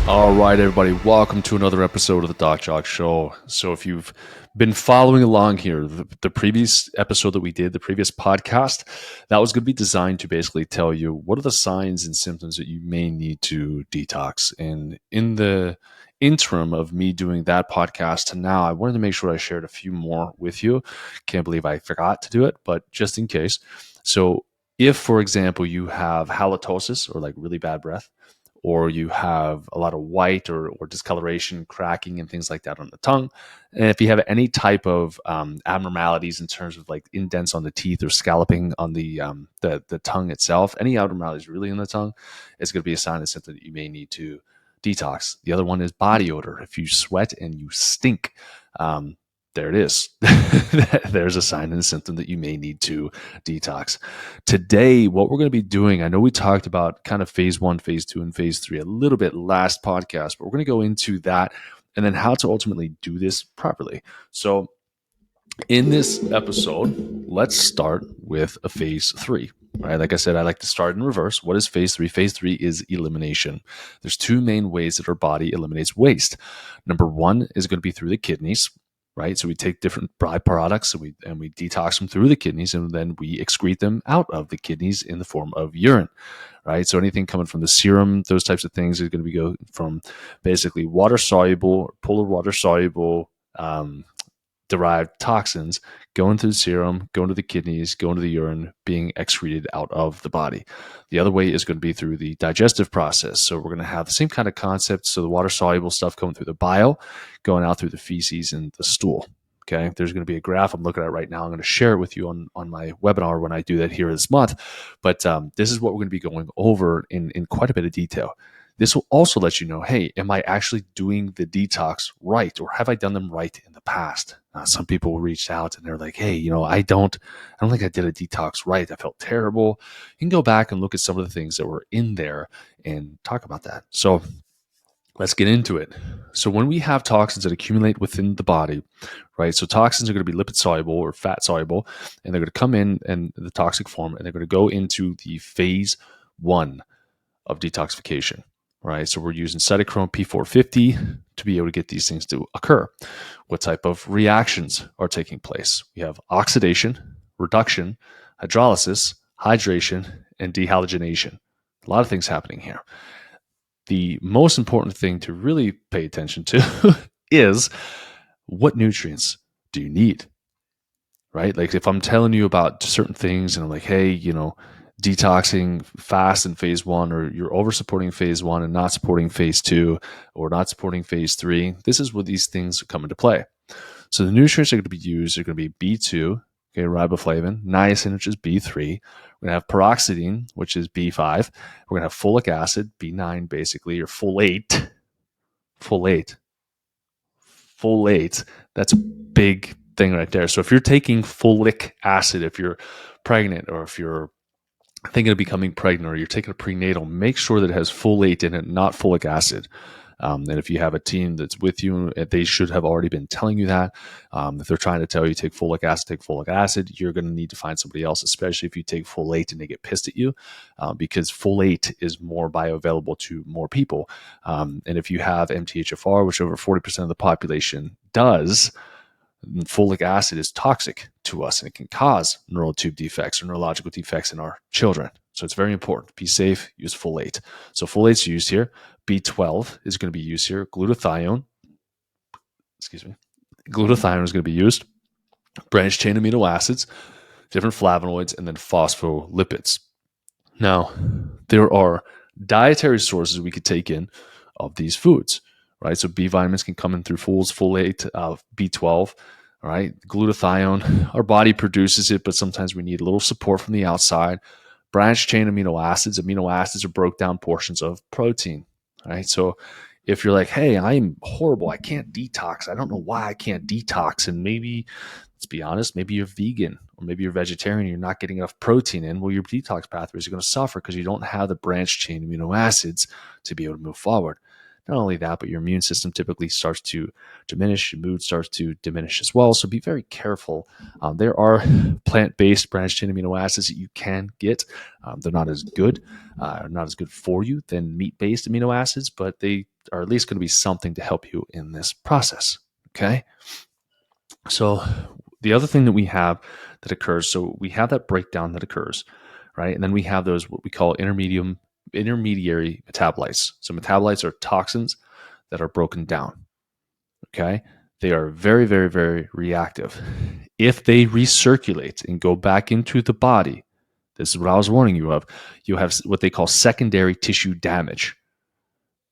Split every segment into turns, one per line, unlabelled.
All right, everybody, welcome to another episode of the Jacque Show. So, if you've been following along here, the previous episode that we did, the previous podcast, that was going to be designed to basically tell you what are the signs and symptoms that you may need to detox. And in the interim of me doing that podcast to now, I wanted to make sure I shared a few more with you. Can't believe I forgot to do it, but just in case. So, if, for example, you have halitosis or like really bad breath, or you have a lot of white or discoloration, cracking, and things like that on the tongue. And if you have any type of abnormalities in terms of like indents on the teeth or scalloping on the tongue itself, any abnormalities really in the tongue, it's going to be a sign and symptom that you may need to detox. The other one is body odor. If you sweat and you stink, there it is. There's a sign and a symptom that you may need to detox. Today, what we're going to be doing, I know we talked about kind of phase 1, phase 2, and phase 3 a little bit last podcast, but we're going to go into that and then how to ultimately do this properly. So, in this episode, let's start with a phase 3. Right, like I said, I like to start in reverse. What is phase 3? Phase 3 is elimination. There's two main ways that our body eliminates waste. Number one is going to be through the kidneys, right? So we take different byproducts and we detox them through the kidneys, and then we excrete them out of the kidneys in the form of urine, right? So anything coming from the serum, those types of things, is going to be go from basically water soluble, polar water soluble derived toxins going through the serum, going to the kidneys, going to the urine, being excreted out of the body. The other way is going to be through the digestive process. So we're going to have the same kind of concept. So the water soluble stuff going through the bile, going out through the feces and the stool. Okay. There's going to be a graph I'm looking at right now. I'm going to share it with you on my webinar when I do that here this month. But this is what we're going to be going over in quite a bit of detail. This will also let you know, hey, am I actually doing the detox right, or have I done them right in the past? Some people reached out and they're like, hey, I don't think I did a detox right. I felt terrible. You can go back and look at some of the things that were in there and talk about that. So let's get into it. So when we have toxins that accumulate within the body, right? So toxins are going to be lipid soluble or fat soluble, and they're going to come in the toxic form, and they're going to go into the phase 1 of detoxification. Right, so we're using cytochrome P450 to be able to get these things to occur. What type of reactions are taking place? We have oxidation, reduction, hydrolysis, hydration, and dehalogenation. A lot of things happening here. The most important thing to really pay attention to is what nutrients do you need? Right? Like if I'm telling you about certain things and I'm like, hey, detoxing fast in phase 1, or you're over supporting phase 1 and not supporting phase 2, or not supporting phase 3, this is where these things come into play. So the nutrients that are going to be used are going to be B2, okay, riboflavin, niacin, which is B3. We're going to have peroxidine, which is B5. We're going to have folic acid, B9, basically, or folate. That's a big thing right there. So if you're taking folic acid, if you're pregnant, or if you're thinking of becoming pregnant, or you're taking a prenatal, make sure that it has folate in it, not folic acid. And if you have a team that's with you, they should have already been telling you that. If they're trying to tell you take folic acid, you're going to need to find somebody else, especially if you take folate and they get pissed at you, because folate is more bioavailable to more people. And if you have MTHFR, which over 40% of the population does, folic acid is toxic to us, and it can cause neural tube defects or neurological defects in our children. So it's very important. Be safe, use folate. So folate's used here. B12 is going to be used here. Glutathione is going to be used. Branched chain amino acids, different flavonoids, and then phospholipids. Now, there are dietary sources we could take in of these foods, right? So B vitamins can come in through foods, folate, B12, all right? Glutathione, our body produces it, but sometimes we need a little support from the outside. Branched chain amino acids are broke down portions of protein, right? So if you're like, hey, I'm horrible, I can't detox, I don't know why I can't detox, and maybe, let's be honest, maybe you're vegan or maybe you're vegetarian, you're not getting enough protein in, well, your detox pathways are going to suffer because you don't have the branched chain amino acids to be able to move forward. Not only that, but your immune system typically starts to diminish, your mood starts to diminish as well. So be very careful. There are plant-based branched chain amino acids that you can get. They're not as good for you than meat-based amino acids, but they are at least going to be something to help you in this process. Okay. So the other thing that we have that occurs, so we have that breakdown that occurs, right? And then we have those what we call intermediary metabolites. So metabolites are toxins that are broken down. Okay. They are very, very, very reactive. If they recirculate and go back into the body, this is what I was warning you of, you have what they call secondary tissue damage.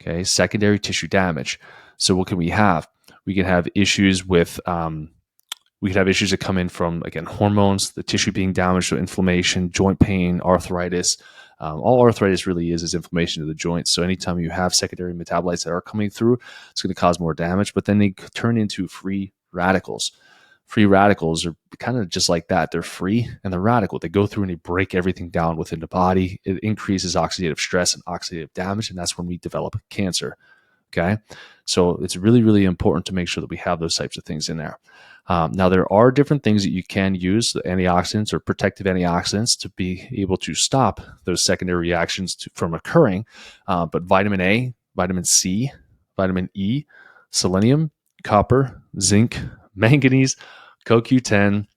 Okay. Secondary tissue damage. So what can we have? We can have issues with, we could have issues that come in from, again, hormones, the tissue being damaged, so inflammation, joint pain, arthritis. All arthritis really is inflammation of the joints. So anytime you have secondary metabolites that are coming through, it's going to cause more damage. But then they turn into free radicals. Free radicals are kind of just like that. They're free and they're radical. They go through and they break everything down within the body. It increases oxidative stress and oxidative damage, and that's when we develop cancer. Okay. So it's really, really important to make sure that we have those types of things in there. Now, there are different things that you can use, the antioxidants or protective antioxidants, to be able to stop those secondary reactions from occurring. But vitamin A, vitamin C, vitamin E, selenium, copper, zinc, manganese, CoQ10,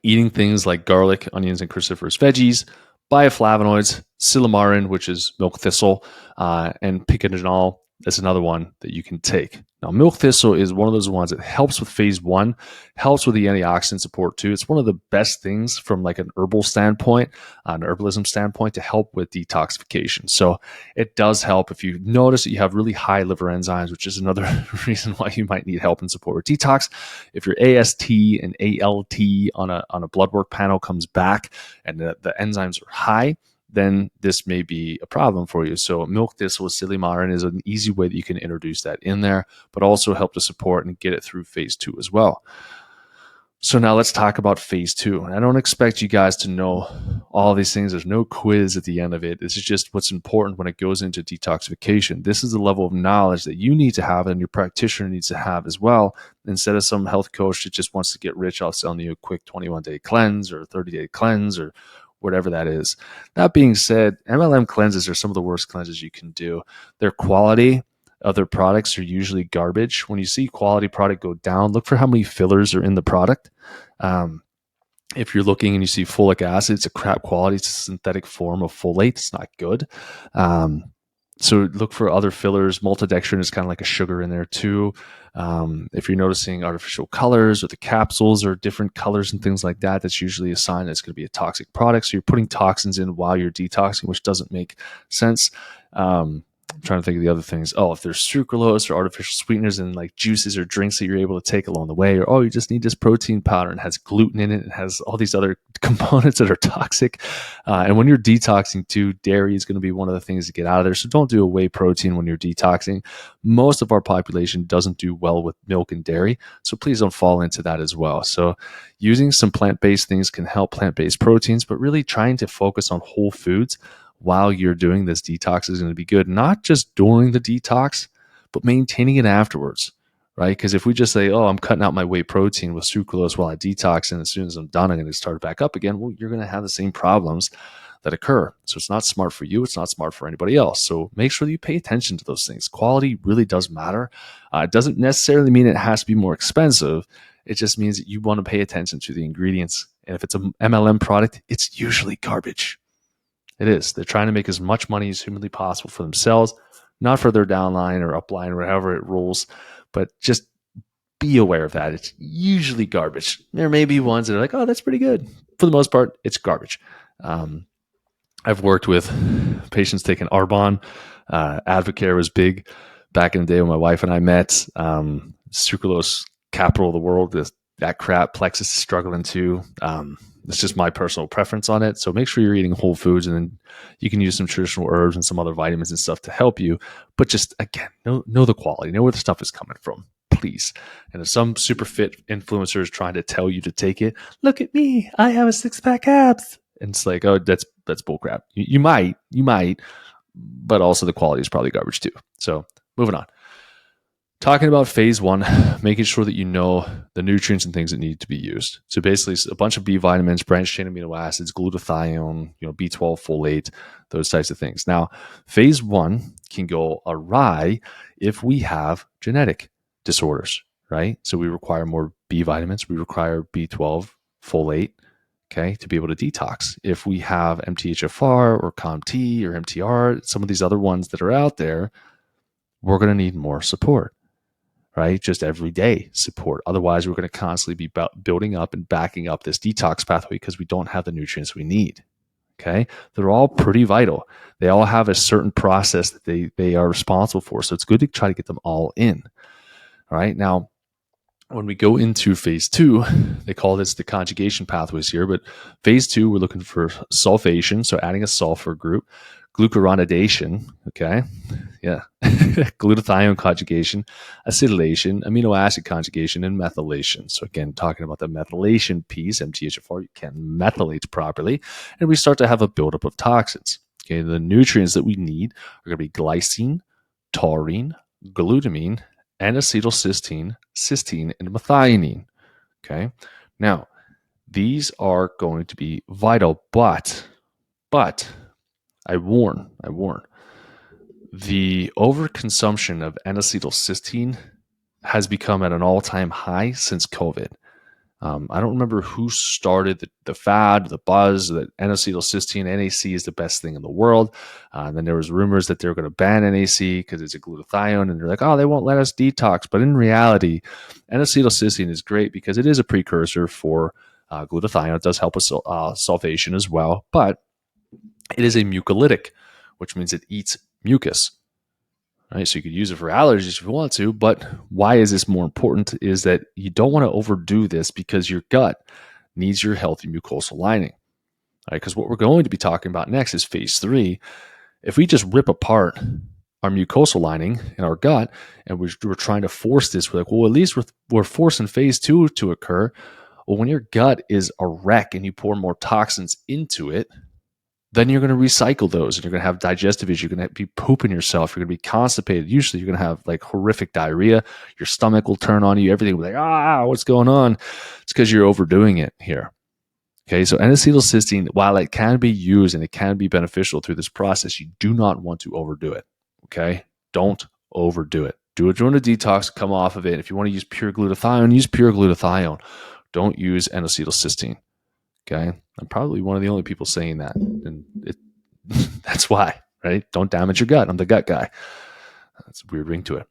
eating things like garlic, onions, and cruciferous veggies, bioflavonoids, silymarin, which is milk thistle, and picotinol. That's another one that you can take. Now, milk thistle is one of those ones that helps with phase one, helps with the antioxidant support too. It's one of the best things from like an herbal standpoint, an herbalism standpoint, to help with detoxification. So it does help if you notice that you have really high liver enzymes, which is another reason why you might need help and support with detox. If your AST and ALT on a blood work panel comes back and the enzymes are high, then this may be a problem for you. So milk thistle with silymarin is an easy way that you can introduce that in there, but also help to support and get it through phase two as well. So now let's talk about phase two. I don't expect you guys to know all these things. There's no quiz at the end of it. This is just what's important when it goes into detoxification. This is the level of knowledge that you need to have and your practitioner needs to have as well, instead of some health coach that just wants to get rich off selling you a quick 21-day cleanse or 30-day cleanse or whatever that is. That being said, MLM cleanses are some of the worst cleanses you can do. Their quality of their products are usually garbage. When you see quality product go down, look for how many fillers are in the product. If you're looking and you see folic acid, it's a crap quality. It's a synthetic form of folate. It's not good. So look for other fillers. Maltodextrin is kind of like a sugar in there too. If you're noticing artificial colors or the capsules or different colors and things like that, that's usually a sign that it's going to be a toxic product. So you're putting toxins in while you're detoxing, which doesn't make sense. I'm trying to think of the other things. Oh, if there's sucralose or artificial sweeteners in like juices or drinks that you're able to take along the way, or, oh, you just need this protein powder and it has gluten in it. It has all these other components that are toxic. And when you're detoxing too, dairy is going to be one of the things to get out of there. So don't do a whey protein when you're detoxing. Most of our population doesn't do well with milk and dairy. So please don't fall into that as well. So using some plant-based things can help, plant-based proteins, but really trying to focus on whole foods while you're doing this detox is going to be good, not just during the detox, but maintaining it afterwards, right? Because if we just say, oh, I'm cutting out my whey protein with sucralose while I detox, and as soon as I'm done, I'm going to start back up again, well, you're going to have the same problems that occur. So it's not smart for you. It's not smart for anybody else. So make sure that you pay attention to those things. Quality really does matter. It doesn't necessarily mean it has to be more expensive. It just means that you want to pay attention to the ingredients. And if it's an MLM product, it's usually garbage. It is. They're trying to make as much money as humanly possible for themselves, not for their downline or upline or however it rolls, but just be aware of that. It's usually garbage. There may be ones that are like, oh, that's pretty good. For the most part, it's garbage. I've worked with patients taking Arbonne. Advocare was big back in the day when my wife and I met. Sucralose capital of the world. That crap. Plexus is struggling too. It's just my personal preference on it. So make sure you're eating whole foods, and then you can use some traditional herbs and some other vitamins and stuff to help you. But just, again, know the quality. Know where the stuff is coming from, please. And if some super fit influencer is trying to tell you to take it, look at me, I have a 6-pack abs. And it's like, oh, that's bullcrap. You might, but also the quality is probably garbage too. So moving on. Talking about phase one, making sure that you know the nutrients and things that need to be used. So basically, a bunch of B vitamins, branched chain amino acids, glutathione, B12, folate, those types of things. Now, phase one can go awry if we have genetic disorders, right? So we require more B vitamins, we require B12, folate, okay, to be able to detox. If we have MTHFR or COMT or MTR, some of these other ones that are out there, we're going to need more support. Right? Just everyday support. Otherwise, we're going to constantly be building up and backing up this detox pathway because we don't have the nutrients we need. Okay. They're all pretty vital. They all have a certain process that they are responsible for. So it's good to try to get them all in. All right. Now, when we go into phase two, they call this the conjugation pathways here, but phase two, we're looking for sulfation. So adding a sulfur group, glucuronidation. Okay. Yeah. Glutathione conjugation, acetylation, amino acid conjugation, and methylation. So again, talking about the methylation piece, MTHFR, you can't methylate properly, and we start to have a buildup of toxins. Okay. The nutrients that we need are going to be glycine, taurine, glutamine, and acetylcysteine, cysteine, and methionine. Okay. Now, these are going to be vital, but I warn, the overconsumption of N-acetylcysteine has become at an all-time high since COVID. I don't remember who started the fad, the buzz that N-acetylcysteine, NAC is the best thing in the world. And then there was rumors that they were going to ban NAC because it's a glutathione, and they're like, oh, they won't let us detox. But in reality, N-acetylcysteine is great because it is a precursor for glutathione. It does help with sulfation as well, but it is a mucolytic, which means it eats mucus. Right? So you could use it for allergies if you want to, but why is this more important is that you don't want to overdo this because your gut needs your healthy mucosal lining. Right? Because what we're going to be talking about next is phase three. If we just rip apart our mucosal lining in our gut and we're trying to force this, we're like, well, at least we're forcing phase two to occur. Well, when your gut is a wreck and you pour more toxins into it, then you're going to recycle those and you're going to have digestive issues. You're going to be pooping yourself. You're going to be constipated. Usually you're going to have like horrific diarrhea. Your stomach will turn on you. Everything will be like, what's going on? It's because you're overdoing it here. Okay. So N-acetylcysteine, while it can be used and it can be beneficial through this process, you do not want to overdo it. Okay. Don't overdo it. Do it during a detox, come off of it. If you want to use pure glutathione, use pure glutathione. Don't use N-acetylcysteine. Okay. I'm probably one of the only people saying that. And that's why, right? Don't damage your gut. I'm the gut guy. That's a weird ring to it.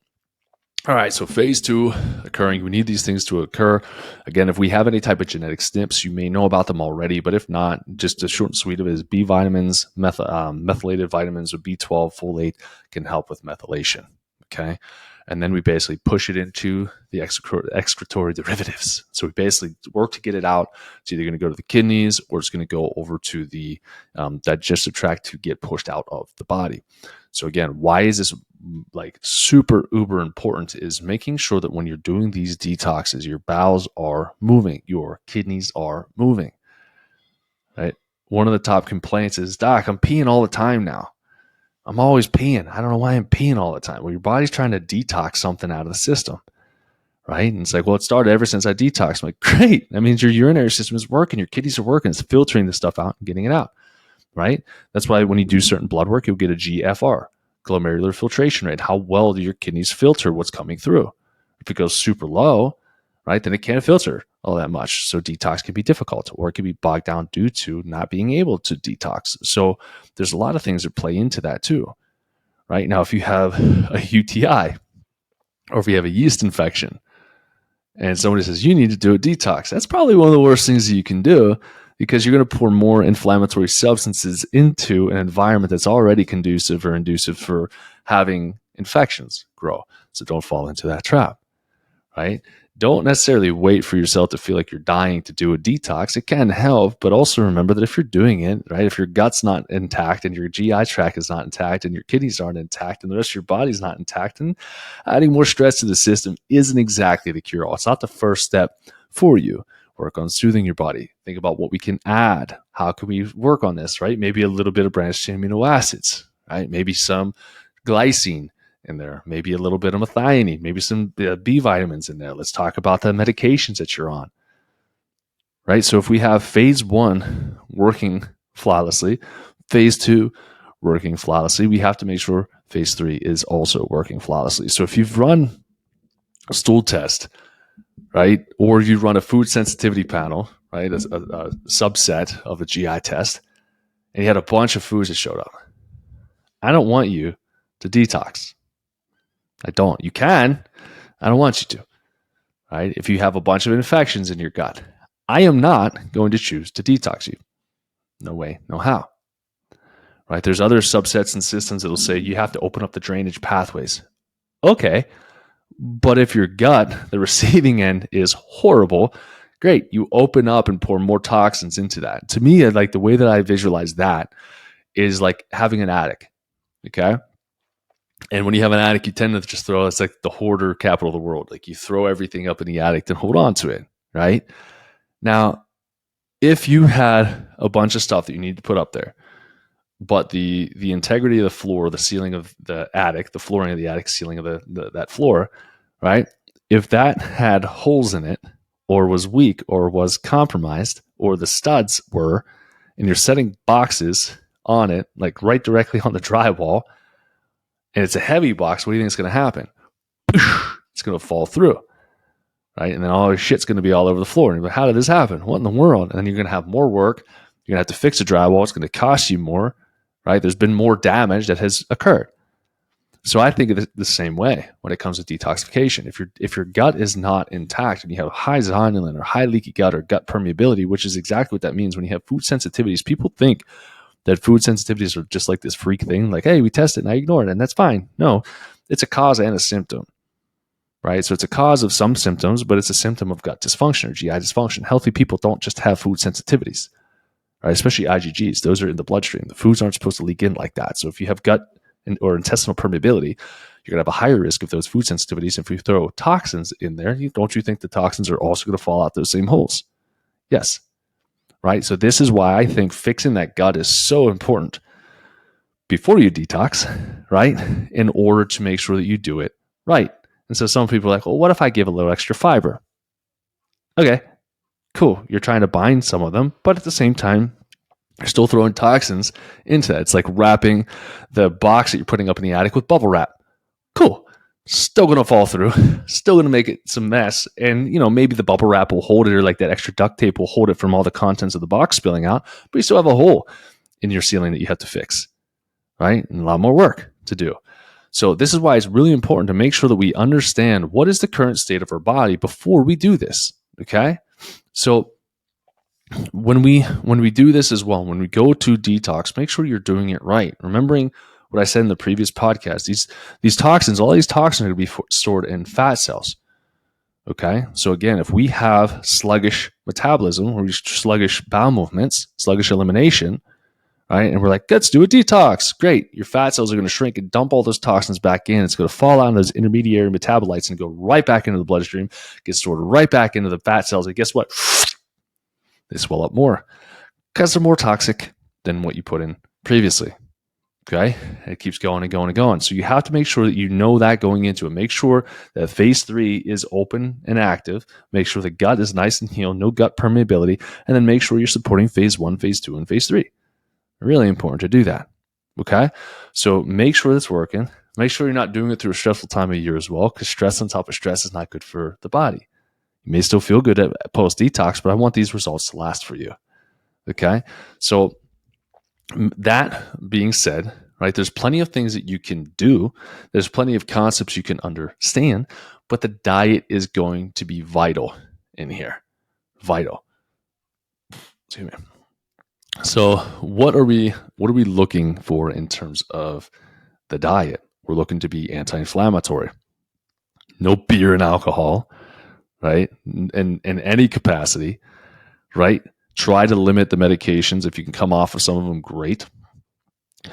All right. So phase two occurring. We need these things to occur. Again, if we have any type of genetic SNPs, you may know about them already, but if not, just a short and sweet of it is B vitamins, methylated vitamins with B12, folate can help with methylation. Okay. And then we basically push it into the excretory derivatives. So we basically work to get it out. It's either going to go to the kidneys or it's going to go over to the digestive tract to get pushed out of the body. So again, why is this like super uber important is making sure that when you're doing these detoxes, your bowels are moving, your kidneys are moving, right? One of the top complaints is, Doc, I'm peeing all the time now. I'm always peeing. I don't know why I'm peeing all the time. Well, your body's trying to detox something out of the system, right? And it's like, well, it started ever since I detoxed. I'm like, great. That means your urinary system is working. Your kidneys are working. It's filtering the stuff out and getting it out, right? That's why when you do certain blood work, you'll get a GFR, glomerular filtration rate. How well do your kidneys filter what's coming through? If it goes super low, right, then it can't filter all that much. So detox can be difficult, or it can be bogged down due to not being able to detox. So there's a lot of things that play into that too, right? Now, if you have a UTI or if you have a yeast infection and somebody says you need to do a detox, that's probably one of the worst things that you can do, because you're going to pour more inflammatory substances into an environment that's already conducive or inducive for having infections grow. So don't fall into that trap, right? Don't necessarily wait for yourself to feel like you're dying to do a detox. It can help, but also remember that if you're doing it, right, if your gut's not intact and your GI tract is not intact and your kidneys aren't intact and the rest of your body's not intact, and adding more stress to the system isn't exactly the cure-all. It's not the first step for you. Work on soothing your body. Think about what we can add. How can we work on this, right? Maybe a little bit of branched chain amino acids, right? Maybe some glycine in there, maybe a little bit of methionine, maybe some B vitamins in there. Let's talk about the medications that you're on, right? So if we have phase 1 working flawlessly, phase 2 working flawlessly, we have to make sure phase 3 is also working flawlessly. So if you've run a stool test, right, or you run a food sensitivity panel, right, a subset of a GI test, and you had a bunch of foods that showed up, I don't want you to detox. I don't. You can. I don't want you to. Right? If you have a bunch of infections in your gut, I am not going to choose to detox you. No way, no how. Right? There's other subsets and systems that will say you have to open up the drainage pathways. Okay. But if your gut, the receiving end, is horrible, great. You open up and pour more toxins into that. To me, like the way that I visualize that is like having an attic. Okay. And when you have an attic, you tend to just throw, it's like the hoarder capital of the world. Like you throw everything up in the attic and hold on to it, right? Now, if you had a bunch of stuff that you need to put up there, but the integrity of the floor, the ceiling of the attic, the flooring of the attic, ceiling of that floor, right? If that had holes in it or was weak or was compromised or the studs were, and you're setting boxes on it, like right directly on the drywall, and it's a heavy box, what do you think is going to happen? It's going to fall through, right? And then all your shit's going to be all over the floor. And you're like, how did this happen? What in the world? And then you're going to have more work. You're going to have to fix the drywall. It's going to cost you more, right? There's been more damage that has occurred. So I think of it the same way when it comes to detoxification. If your gut is not intact and you have high zonulin or high leaky gut or gut permeability, which is exactly what that means when you have food sensitivities, people think that food sensitivities are just like this freak thing, like, hey, we test it and I ignore it, and that's fine. No, it's a cause and a symptom, right? So it's a cause of some symptoms, but it's a symptom of gut dysfunction or GI dysfunction. Healthy people don't just have food sensitivities, right? Especially IgGs. Those are in the bloodstream. The foods aren't supposed to leak in like that. So if you have gut or intestinal permeability, you're going to have a higher risk of those food sensitivities. If you throw toxins in there, don't you think the toxins are also going to fall out those same holes? Yes. Right? So this is why I think fixing that gut is so important before you detox, right? In order to make sure that you do it right. And so some people are like, well, what if I give a little extra fiber? Okay, cool. You're trying to bind some of them, but at the same time, you're still throwing toxins into that. It's like wrapping the box that you're putting up in the attic with bubble wrap. Cool. Still going to fall through, still going to make it some mess. And, maybe the bubble wrap will hold it, or like that extra duct tape will hold it from all the contents of the box spilling out, but you still have a hole in your ceiling that you have to fix, right? And a lot more work to do. So this is why it's really important to make sure that we understand what is the current state of our body before we do this, okay? So when we do this as well, when we go to detox, make sure you're doing it right. Remembering what I said in the previous podcast, these toxins, all these toxins are going to be stored in fat cells. Okay. So again, if we have sluggish metabolism or sluggish bowel movements, sluggish elimination, right? And we're like, let's do a detox. Great. Your fat cells are going to shrink and dump all those toxins back in. It's going to fall out in those intermediary metabolites and go right back into the bloodstream, get stored right back into the fat cells. And guess what? They swell up more because they're more toxic than what you put in previously. Okay. And it keeps going and going and going. So you have to make sure that you know that going into it. Make sure that phase 3 is open and active. Make sure the gut is nice and healed, no gut permeability. And then make sure you're supporting phase 1, phase 2, and phase 3. Really important to do that. Okay. So make sure that's working. Make sure you're not doing it through a stressful time of year as well, because stress on top of stress is not good for the body. You may still feel good at post detox, but I want these results to last for you. Okay. So that being said, right, there's plenty of things that you can do. There's plenty of concepts you can understand, but the diet is going to be vital in here. Vital. Excuse me. So what are we looking for in terms of the diet? We're looking to be anti-inflammatory. No beer and alcohol, right? In any capacity, right? Try to limit the medications. If you can come off of some of them, great,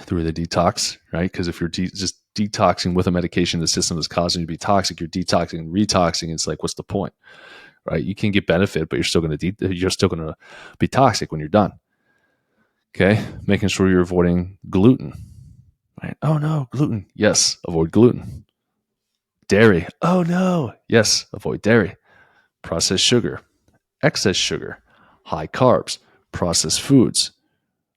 through the detox, right? Because if you're just detoxing with a medication, the system is causing you to be toxic, you're detoxing and retoxing. It's like, what's the point, right? You can get benefit, but you're still going to be toxic when you're done. Okay, making sure you're avoiding gluten. right? Oh no, gluten. Yes, avoid gluten. Dairy. Oh no. Yes, avoid dairy. Processed sugar, excess sugar, high carbs, processed foods,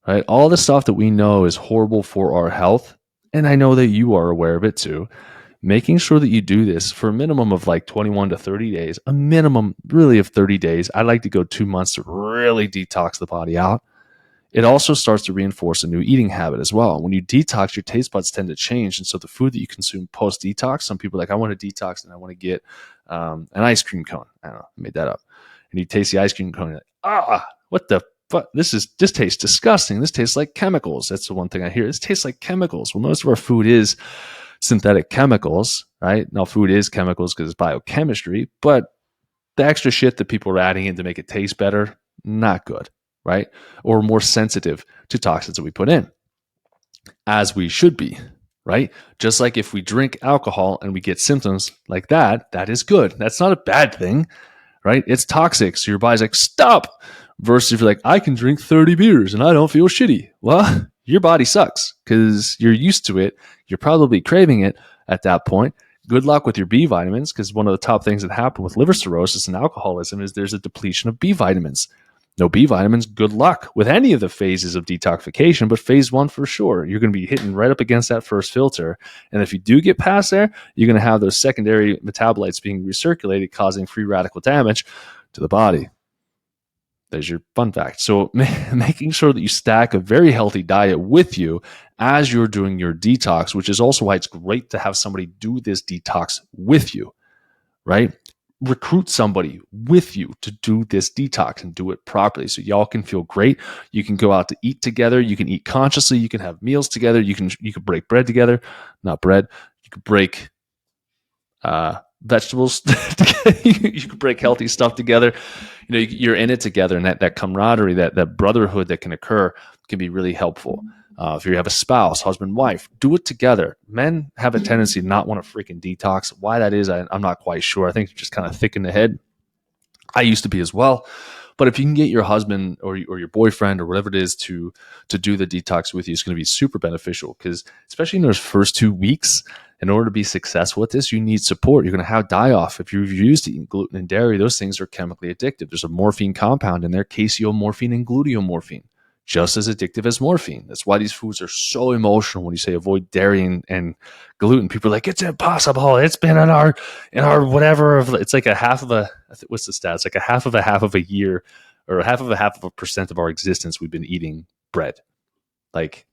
right? All the stuff that we know is horrible for our health. And I know that you are aware of it too. Making sure that you do this for a minimum of like 21 to 30 days, a minimum really of 30 days. I like to go 2 months to really detox the body out. It also starts to reinforce a new eating habit as well. When you detox, your taste buds tend to change. And so the food that you consume post detox, some people are like, I want to detox and I want to get an ice cream cone. I don't know, I made that up. And you taste the ice cream cone, and you're like, what the fuck? This tastes disgusting. This tastes like chemicals. That's the one thing I hear. This tastes like chemicals. Well, most of our food is synthetic chemicals, right? Now, food is chemicals because it's biochemistry, but the extra shit that people are adding in to make it taste better, not good, right? Or more sensitive to toxins that we put in, as we should be, right? Just like if we drink alcohol and we get symptoms like that, that is good. That's not a bad thing, right? It's toxic. So your body's like, stop. Versus if you're like, I can drink 30 beers and I don't feel shitty. Well, your body sucks because you're used to it. You're probably craving it at that point. Good luck with your B vitamins, because one of the top things that happen with liver cirrhosis and alcoholism is there's a depletion of B vitamins. No B vitamins, good luck with any of the phases of detoxification, but phase one for sure. You're going to be hitting right up against that first filter. And if you do get past there, you're going to have those secondary metabolites being recirculated, causing free radical damage to the body. There's your fun fact. So making sure that you stack a very healthy diet with you as you're doing your detox, which is also why it's great to have somebody do this detox with you, right? Recruit somebody with you to do this detox and do it properly so y'all can feel great. You can go out to eat together. You can eat consciously. You can have meals together. You can break bread together, not bread. You can break vegetables. You can break healthy stuff together. You know, you're in it together, and that camaraderie, that brotherhood that can occur can be really helpful. If you have a spouse, husband, wife, do it together. Men have a tendency to not want to freaking detox. Why that is, I'm not quite sure. I think it's just kind of thick in the head. I used to be as well. But if you can get your husband or your boyfriend or whatever it is to do the detox with you, it's going to be super beneficial, because especially in those first 2 weeks, in order to be successful with this, you need support. You're going to have die-off. If you're used to eating gluten and dairy, those things are chemically addictive. There's a morphine compound in there, caseomorphine and gluteomorphine, just as addictive as morphine. That's why these foods are so emotional. When you say avoid dairy and gluten, people are like, it's impossible. It's been in our whatever. It's like a half of a, what's the stats? Like a half of a year, or a half of a percent of our existence we've been eating bread. Like,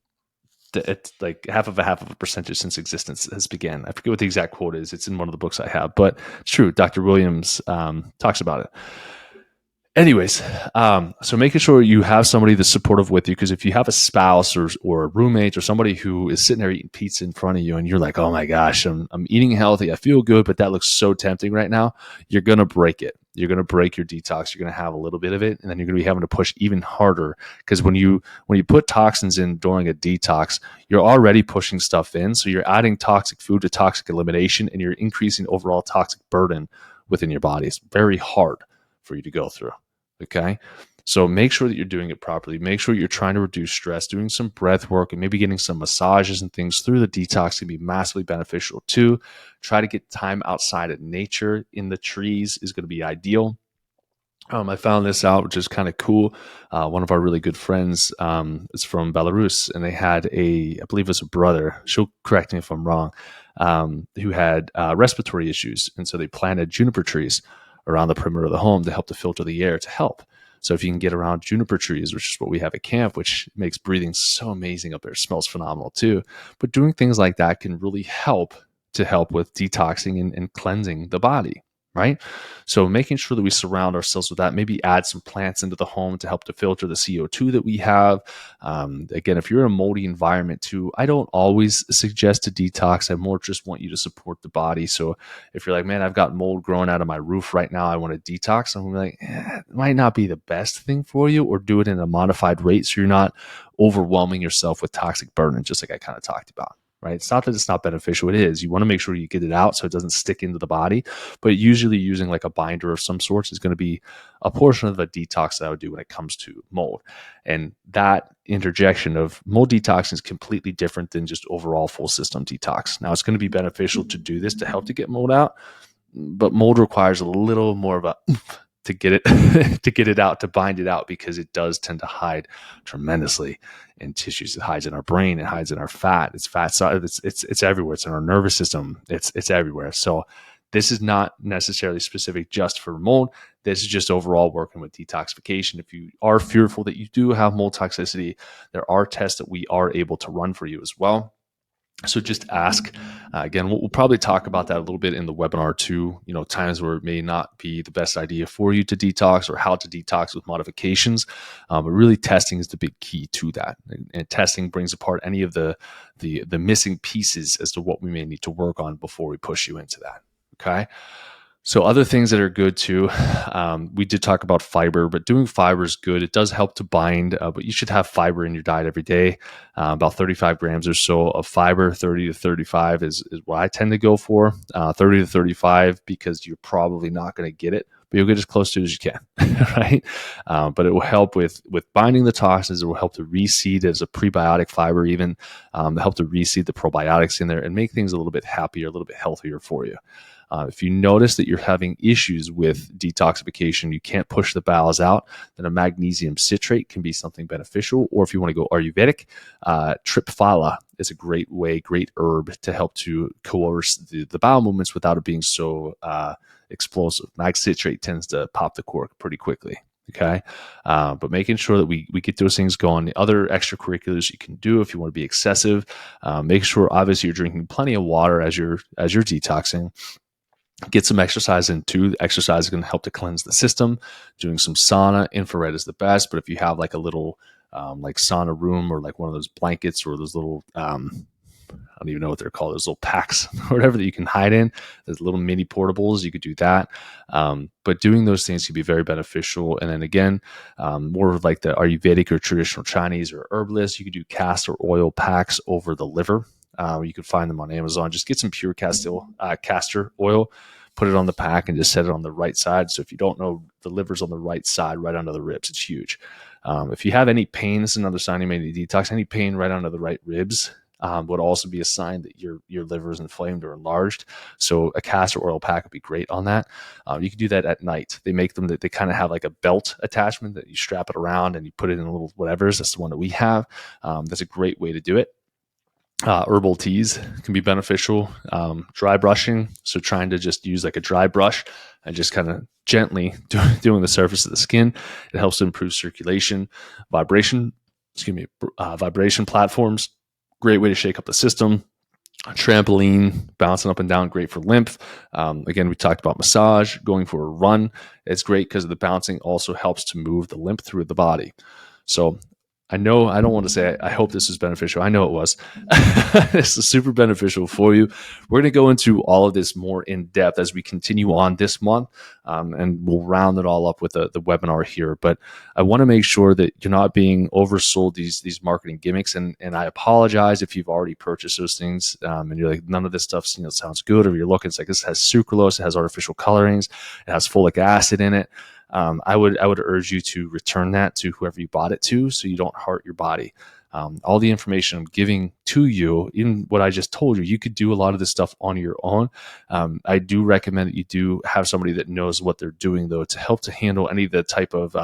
it's like half of a percentage since existence has began. I forget what the exact quote is. It's in one of the books I have, but it's true. Dr. Williams talks about it. Anyways, so making sure you have somebody that's supportive with you, because if you have a spouse or a roommate or somebody who is sitting there eating pizza in front of you and you're like, oh my gosh, I'm eating healthy, I feel good, but that looks so tempting right now, you're going to break it. You're going to break your detox. You're going to have a little bit of it, and then you're going to be having to push even harder, because when you put toxins in during a detox, you're already pushing stuff in. So you're adding toxic food to toxic elimination, and you're increasing overall toxic burden within your body. It's very hard for you to go through. Okay. So make sure that you're doing it properly. Make sure you're trying to reduce stress, doing some breath work, and maybe getting some massages and things through the detox can be massively beneficial too. Try to get time outside of nature in the trees is going to be ideal. I found this out, which is kind of cool. One of our really good friends is from Belarus, and they had I believe it was a brother, she'll correct me if I'm wrong, who had respiratory issues. And so they planted juniper trees around the perimeter of the home to help to filter the air to help. So if you can get around juniper trees, which is what we have at camp, which makes breathing so amazing up there, it smells phenomenal too. But doing things like that can really help with detoxing and cleansing the body, right? So making sure that we surround ourselves with that, maybe add some plants into the home to help to filter the CO2 that we have. Again, if you're in a moldy environment too, I don't always suggest a detox. I more just want you to support the body. So if you're like, man, I've got mold growing out of my roof right now, I want to detox, I'm gonna be like, it might not be the best thing for you, or do it in a modified rate so you're not overwhelming yourself with toxic burden, just like I kind of talked about. right? It's not that it's not beneficial. It is. You want to make sure you get it out so it doesn't stick into the body. But usually using like a binder of some sorts is going to be a portion of the detox that I would do when it comes to mold. And that interjection of mold detoxing is completely different than just overall full system detox. Now, it's going to be beneficial to do this to help to get mold out, but mold requires a little more of a oomph to get it to get it out, to bind it out, because it does tend to hide tremendously in tissues. It hides in our brain, it hides in our fat. It's fat, it's everywhere. It's in our nervous system. It's everywhere. So this is not necessarily specific just for mold. This is just overall working with detoxification. If you are fearful that you do have mold toxicity, there are tests that we are able to run for you as well. So just ask. Again, we'll probably talk about that a little bit in the webinar too. Times where it may not be the best idea for you to detox, or how to detox with modifications. But really, testing is the big key to that. And testing brings apart any of the missing pieces as to what we may need to work on before we push you into that. Okay. So other things that are good too, we did talk about fiber, but doing fiber is good. It does help to bind, but you should have fiber in your diet every day. About 35 grams or so of fiber. 30 to 35 is what I tend to go for. 30 to 35 because you're probably not going to get it, but you'll get as close to it as you can, right? But it will help with binding the toxins. It will help to reseed as a prebiotic fiber, even help to reseed the probiotics in there and make things a little bit happier, a little bit healthier for you. If you notice that you're having issues with detoxification, you can't push the bowels out, then a magnesium citrate can be something beneficial. Or if you want to go Ayurvedic, Triphala is a great herb to help to coerce the bowel movements without it being so explosive. Mag citrate tends to pop the cork pretty quickly. Okay. But making sure that we get those things going. The other extracurriculars you can do if you want to be excessive, make sure obviously you're drinking plenty of water as you're detoxing. Get some exercise in too. Exercise is going to help to cleanse the system. Doing some sauna, infrared is the best. But if you have like a little like sauna room, or like one of those blankets, or those little I don't even know what they're called, those little packs or whatever that you can hide in, there's little mini portables, you could do that. But doing those things can be very beneficial. And then again, more like the Ayurvedic or traditional Chinese or herbalist, you could do castor oil packs over the liver. You can find them on Amazon. Just get some pure castor oil, put it on the pack, and just set it on the right side. So if you don't know, the liver's on the right side, right under the ribs. It's huge. If you have any pain, this is another sign you may need to detox. Any pain right under the right ribs would also be a sign that your liver is inflamed or enlarged. So a castor oil pack would be great on that. You can do that at night. They make them that they kind of have like a belt attachment that you strap it around and you put it in a little whatever's. That's the one that we have. That's a great way to do it. Herbal teas can be beneficial. Dry brushing, so trying to just use like a dry brush and just kind of gently doing the surface of the skin. It helps to improve circulation. Vibration platforms, great way to shake up the system. A trampoline, bouncing up and down, great for lymph. Again, we talked about massage. Going for a run, it's great because the bouncing also helps to move the lymph through the body. So I know, I don't want to say I hope this is beneficial. I know it was. This is super beneficial for you. We're going to go into all of this more in depth as we continue on this month, and we'll round it all up with the webinar here. But I want to make sure that you're not being oversold these marketing gimmicks. And I apologize if you've already purchased those things and you're like, none of this stuff sounds good, or you're looking, it's like, this has sucralose, it has artificial colorings, it has folic acid in it. I would urge you to return that to whoever you bought it to, so you don't hurt your body. All the information I'm giving to you, even what I just told you, you could do a lot of this stuff on your own. I do recommend that you do have somebody that knows what they're doing, though, to help to handle any of the type of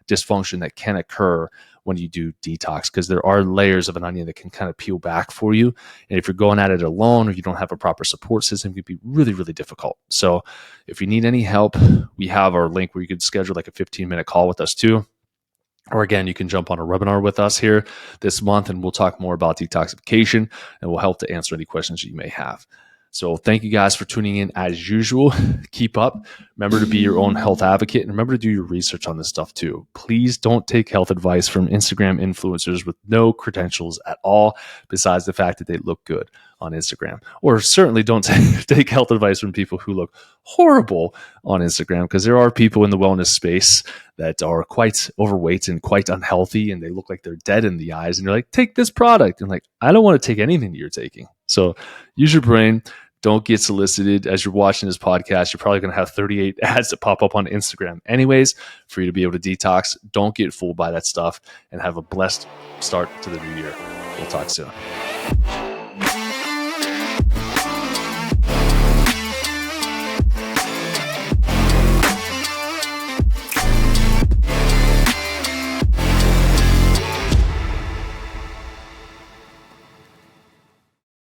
dysfunction that can occur when you do detox, because there are layers of an onion that can kind of peel back for you. And if you're going at it alone, or you don't have a proper support system, it can be really, really difficult. So if you need any help, we have our link where you could schedule like a 15-minute call with us too. Or again, you can jump on a webinar with us here this month, and we'll talk more about detoxification, and we'll help to answer any questions you may have. So thank you guys for tuning in as usual. Keep up. Remember to be your own health advocate, and remember to do your research on this stuff too. Please don't take health advice from Instagram influencers with no credentials at all, besides the fact that they look good on Instagram. Or certainly don't take health advice from people who look horrible on Instagram, because there are people in the wellness space that are quite overweight and quite unhealthy, and they look like they're dead in the eyes, and you're like, take this product. And like, I don't want to take anything that you're taking. So use your brain. Don't get solicited as you're watching this podcast. You're probably going to have 38 ads that pop up on Instagram anyways for you to be able to detox. Don't get fooled by that stuff, and have a blessed start to the new year. We'll talk soon.